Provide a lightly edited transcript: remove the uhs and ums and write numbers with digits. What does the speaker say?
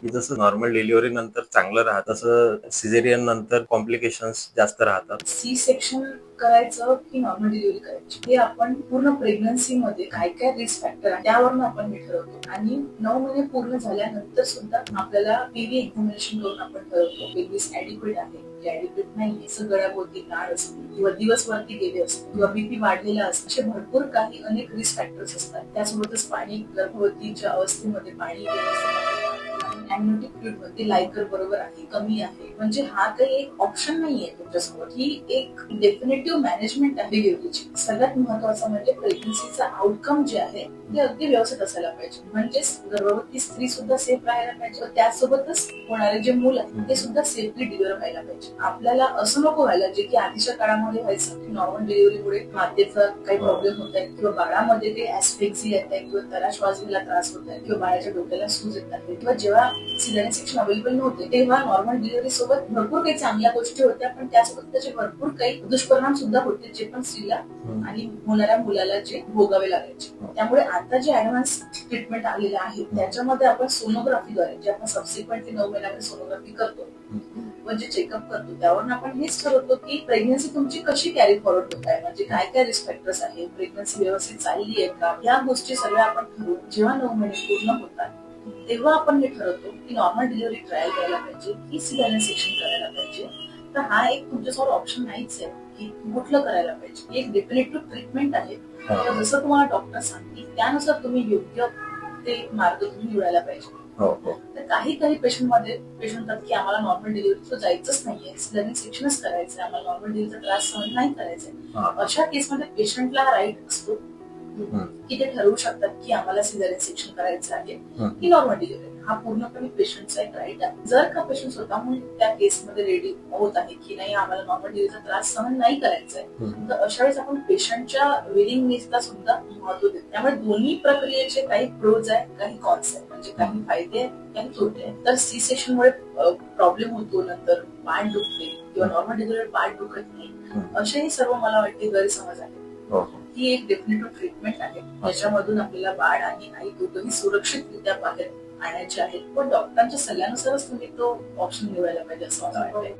की जसं normal delivery नंतर चांगलं राहतं तसं सिझेरियन नंतर कॉम्प्लिकेशन्स जास्त राहतात. सी सेक्शन करायचं की नॉर्मल डिलिव्हरी करायची हे आपण पूर्ण प्रेग्नन्सी मध्ये काय काय रिस्क फॅक्टर आहे त्यावरून आपण हे ठरवतो. आणि 9 महिने पूर्ण झाल्यानंतर सुद्धा आपल्याला बेबी एक्झामिनेशन करून आपण ठरवतो बेबी ऍडिक्वेट आहे की ऍडिक्वेट नाहीये, सगळ्यावरती लाड असते किंवा दिवसवरती गेले असते किंवा बीपी वाढलेला असतो, असे भरपूर काही अनेक रिस्क फॅक्टर्स असतात. त्यासोबतच पाणी गर्भवतीच्या अवस्थेमध्ये पाणी अॅम्नियोटिक फ्लुइड मध्ये लायकर बरोबर आहे कमी आहे, म्हणजे हा काही एक ऑप्शन नाहीये तुमच्यासमोर, ही एक डेफिनेटिव्ह मॅनेजमेंट आहे डिलिव्हरीची. सगळ्यात महत्वाचं म्हणजे प्रेग्नन्सीचा आउटकम जे आहे ते अगदी व्यवस्थित असायला पाहिजे, म्हणजेच गर्भवती स्त्री सुद्धा सेफ राहायला पाहिजे, त्यासोबतच होणारे जे मूल आहे ते सुद्धा सेफली डिलिव्हर व्हायला पाहिजे. आपल्याला असं नको व्हायला जे की आधीच्या काळामध्ये व्हायचं की नॉर्मल डिलिव्हरीमुळे मातेचा काही प्रॉब्लेम होत आहे किंवा बाळामध्ये काही ऍस्फेक्सी येत आहे किंवा त्याला श्वास घ्यायला त्रास होत आहे किंवा बाळाच्या डोक्याला सूज येत आहे, किंवा जेव्हा सिझेरियन सेक्शन अवेलेबल नव्हते तेव्हा नॉर्मल डिलिव्हरी सोबत भरपूर काही चांगल्या गोष्टी होत्या, पण त्यासोबत त्याचे भरपूर काही दुष्परिणाम सुद्धा होते जे पण स्त्रीला आणि होणाऱ्या मुलाला जे भोगावे लागायचे. त्यामुळे आता जे ऍडव्हान्स ट्रीटमेंट आलेलं आहे त्याच्यामध्ये आपण सोनोग्राफीद्वारे जे आपण सबसिक्वेंटली 9 महिन्यामध्ये सोनोग्राफी करतो म्हणजे चेकअप करतो त्यावरून आपण हेच ठरवतो की प्रेग्नन्सी तुमची कशी कॅरी फॉरवर्ड होत आहे, म्हणजे काय काय रिस्क फॅक्टर्स आहे, प्रेग्नन्सी व्यवस्थित चालली आहे का, या गोष्टी सगळ्या आपण ठरवून जेव्हा 9 महिने पूर्ण होतात तेव्हा आपण हे ठरवतो की नॉर्मल डिलिव्हरी ट्रायल करायला पाहिजे की सिझेरियन सेक्शन करायला पाहिजे. तर हा एक तुमच्यासमोर ऑप्शन नाहीच आहे की कुठलं करायला पाहिजे, एक डेफिनेटिव्ह ट्रीटमेंट आहे. जसं तुम्हाला डॉक्टर सांगतील त्यानुसार तुम्ही योग्य ते मार्ग तुम्ही निवडायला पाहिजे. तर काही काही पेशंटमध्ये पेशंट म्हणतात की आम्हाला नॉर्मल डिलिव्हरी जायचंच नाहीये, सिझेरियन सेक्शनच करायचंय, आम्हाला नॉर्मल डिलिव्हरीचा त्रास सहन नाही करायचंय. अशा केसमध्ये पेशंटला राईट असतो की ते ठरवू शकतात की आम्हाला सिझेरियन सेक्शन करायचं आहे की नॉर्मल डिलिव्हरी, हा पूर्णपणे पेशंटचा एक राईट आहे. जर का पेशंट स्वतःहून त्या केसमध्ये रेडी होत आहे की नाही आम्हाला नॉर्मल डिलिव्हरीचा त्रास सहन नाही करायचा आहे, तर अशा वेळेस आपण पेशंटच्या विलिंगनेसला सुद्धा महत्व देतो. त्यामुळे दोन्ही प्रक्रियेचे काही प्रोज आहे काही कॉन्स आहे, म्हणजे काही फायदे आहेत काही तोटे आहेत. तर सी सेक्शन मुळे प्रॉब्लेम होतो, नंतर पाठ दुखते किंवा नॉर्मल डिलिव्हरी पाठ दुखत नाही, असेही सर्व मला वाटते गैरसमज आहे. ही एक डेफिनेटिव्ह ट्रीटमेंट आहे ज्याच्यामधून आपल्याला बाळ आणि आई दोघंही सुरक्षितरित्या बाहेर आणायचे आहेत, पण डॉक्टरांच्या सल्ल्यानुसारच तुम्ही तो ऑप्शन निवडायला पाहिजे असं मला वाटतंय.